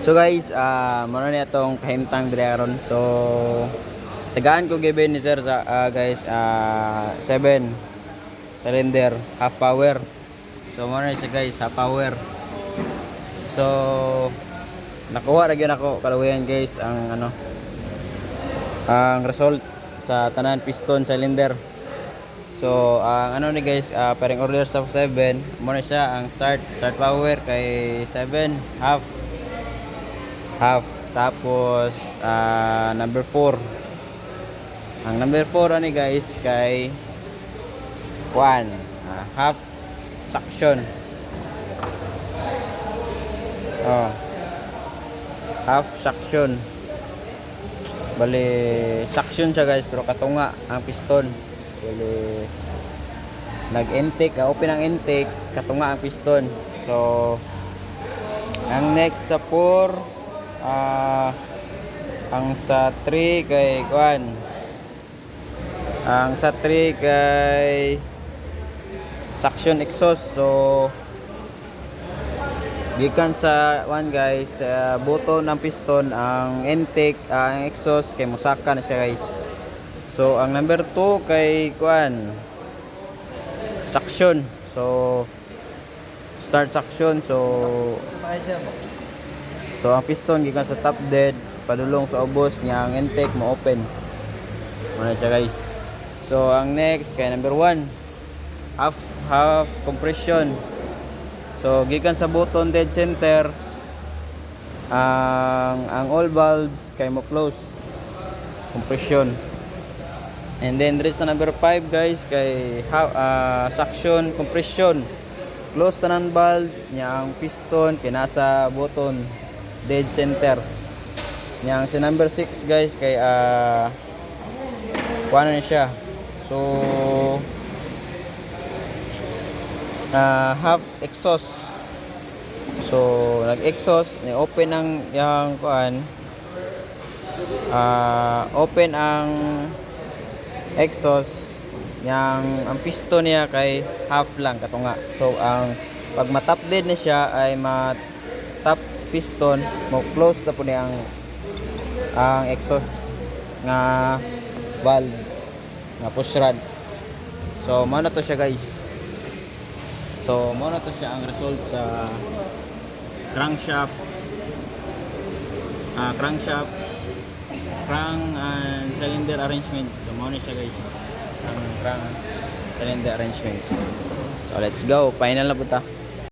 So guys, mano ni atong kahimtang dire karon. So tagaan ko giben ni sir sa guys 7 cylinder half power. So mano ni siya guys half power. So nakuha ra gyud ako kaluwayan guys ang result sa tanan piston cylinder. So ang ano ni guys paring order sa 7 mo na siya ang start power kay 7 half tapos number 4 ang number 4 ani guys kay 1 half suction. Half suction, bali suction siya guys pero katunga ang piston, bali nag-intake open ang intake, katunga ang piston. So ang next sa 4 ang sa 3 kay kuan, ang sa 3 kay suction exhaust. So gikan sa 1 guys button ng piston ang intake, ang exhaust kay musaka na siya guys. So ang number 2 kay kuan suction, so start suction. So ang piston gikan sa top dead padulong sa ubos niya ang intake mo open muna siya guys. So ang next kay number 1 half compression. So gikan sa button dead center ang all valves kay mo close compression. And then there is number 5 guys kay suction compression, close tanan valve nya ang piston kay nasa button dead center. Yang si number 6 guys kay kuano na siya. So half exhaust. So nag-exhaust ni open ang yang kuan, open ang exhaust yang ang piston niya kay half lang katunga. So ang pag matap dead na siya ay matap piston mo close na po niya ang exhaust nga valve nga push rod. So mao na to siya guys. So mao na to siya ang result sa crank and cylinder arrangement. So mao na siya guys ang crank cylinder arrangement. So let's go, final na po ta.